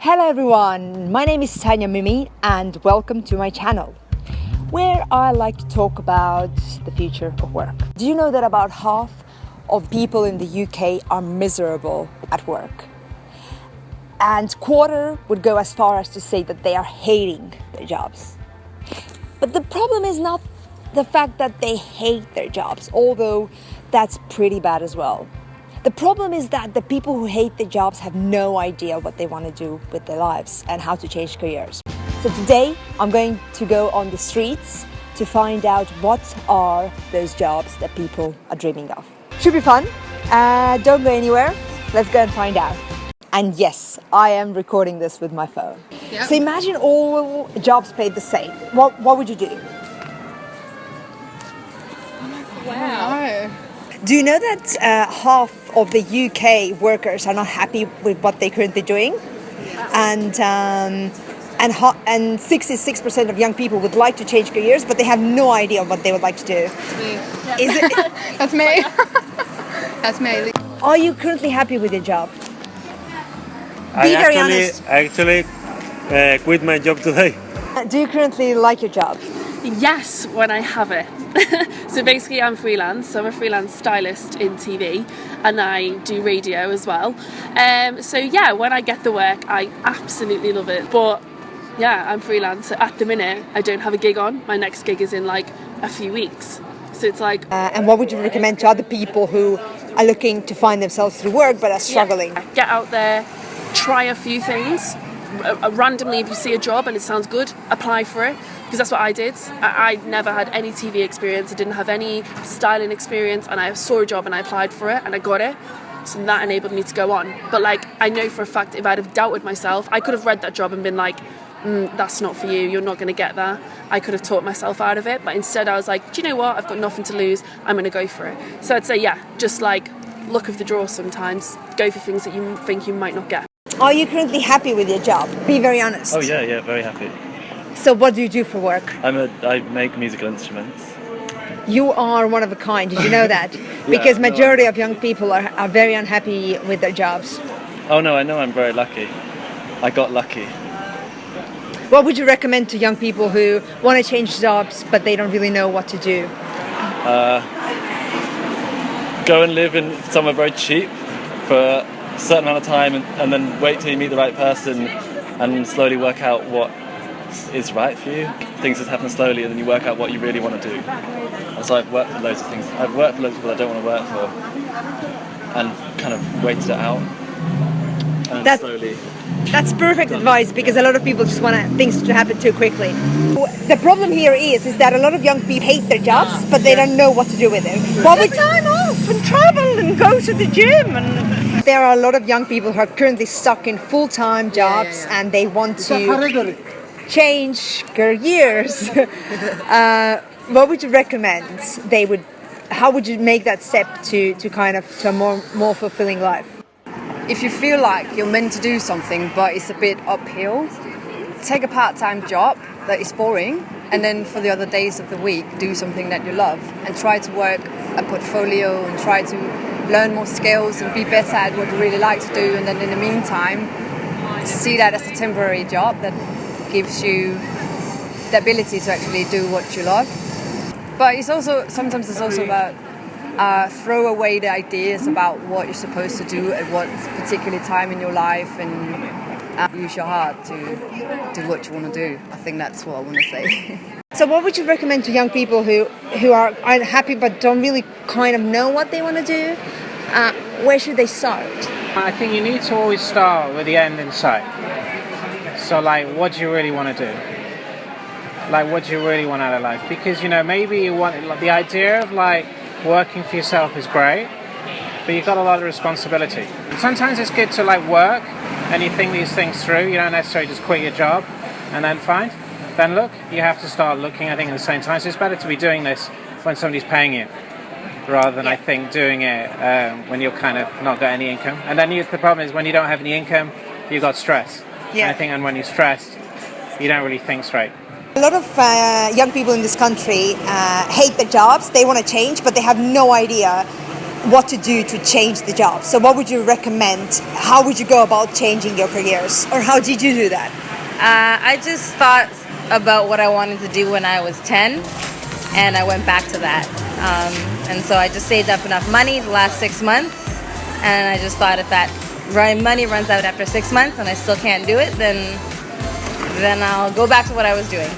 Hello everyone, my name is Tanya Mimi and welcome to my channel, where I like to talk about the future of work. Do you know that about half of people in the UK are miserable at work? And quarter would go as far as to say that they are hating their jobs. But the problem is not the fact that they hate their jobs, although that's pretty bad as well. The problem is that the people who hate their jobs have no idea what they want to do with their lives and how to change careers. So today I'm going to go on the streets to find out what are those jobs that people are dreaming of. Should be fun. Don't go anywhere. Let's go and find out. And yes, I am recording this with my phone. Yep. So imagine all jobs paid the same. What would you do? Wow. Do you know that half of the UK workers are not happy with what they're currently doing? And 66% of young people would like to change careers, but they have no idea what they would like to do. That's me. Is it? That's me. That's me. Are you currently happy with your job? I very honest. actually quit my job today. Do you currently like your job? Yes, when I have it. So basically I'm freelance, so I'm a freelance stylist in TV and I do radio as well. So yeah, when I get the work I absolutely love it. But yeah, I'm freelance. At the minute I don't have a gig on. My next gig is in like a few weeks. So it's like... and what would you recommend to other people who are looking to find themselves through work but are struggling? Yeah, get out there, try a few things. Randomly, if you see a job and it sounds good, apply for it, because that's what I did. I never had any TV experience, I didn't have any styling experience, and I saw a job and I applied for it and I got it, so that enabled me to go on. But like, I know for a fact if I'd have doubted myself, I could have read that job and been like, that's not for you, you're not going to get that. I could have taught myself out of it, but instead I was like, do you know what, I've got nothing to lose, I'm going to go for it. So I'd say yeah, just like luck of the draw sometimes, go for things that you think you might not get. Are you currently happy with your job? Be very honest. Oh yeah, very happy. So what do you do for work? I make musical instruments. You are one of a kind, did you know that? Because majority of young people are very unhappy with their jobs. Oh no, I know I'm very lucky. I got lucky. What would you recommend to young people who want to change jobs but they don't really know what to do? Go and live in somewhere very cheap for a certain amount of time and then wait till you meet the right person and slowly work out what is right for you. Things just happen slowly and then you work out what you really want to do. And so I've worked for loads of things. I've worked for loads of people I don't want to work for and kind of waited it out and slowly. That's perfect advice, because a lot of people just want things to happen too quickly. The problem here is that a lot of young people hate their jobs, but they don't know what to do with it. What would time off and travel and go to the gym? And there are a lot of young people who are currently stuck in full-time jobs and they want to change careers. What would you recommend? How would you make that step to a more fulfilling life? If you feel like you're meant to do something but it's a bit uphill, take a part-time job that is boring, and then for the other days of the week do something that you love and try to work a portfolio and try to learn more skills and be better at what you really like to do, and then in the meantime see that as a temporary job that gives you the ability to actually do what you love. But sometimes it's also about throw away the ideas about what you're supposed to do at what particular time in your life, and use your heart to do what you want to do. I think that's what I want to say. So what would you recommend to young people who are unhappy but don't really know what they want to do? Where should they start? I think you need to always start with the end in sight. So like, what do you really want to do? Like, what do you really want out of life? Because, maybe you want, the idea of like working for yourself is great, but you've got a lot of responsibility. Sometimes it's good to like work and you think these things through. You don't necessarily just quit your job and then find. Then look, you have to start looking, I think, at the same time. So it's better to be doing this when somebody's paying you, rather than, I think, doing it when you're kind of not got any income. And then the problem is when you don't have any income, you've got stress. Yeah. And I think, and when you're stressed, you don't really think straight. A lot of young people in this country hate their jobs. They want to change, but they have no idea what to do to change the job. So what would you recommend? How would you go about changing your careers? Or how did you do that? I just thought about what I wanted to do when I was 10, and I went back to that. And so I just saved up enough money the last 6 months, and I just thought if that money runs out after 6 months and I still can't do it, then I'll go back to what I was doing.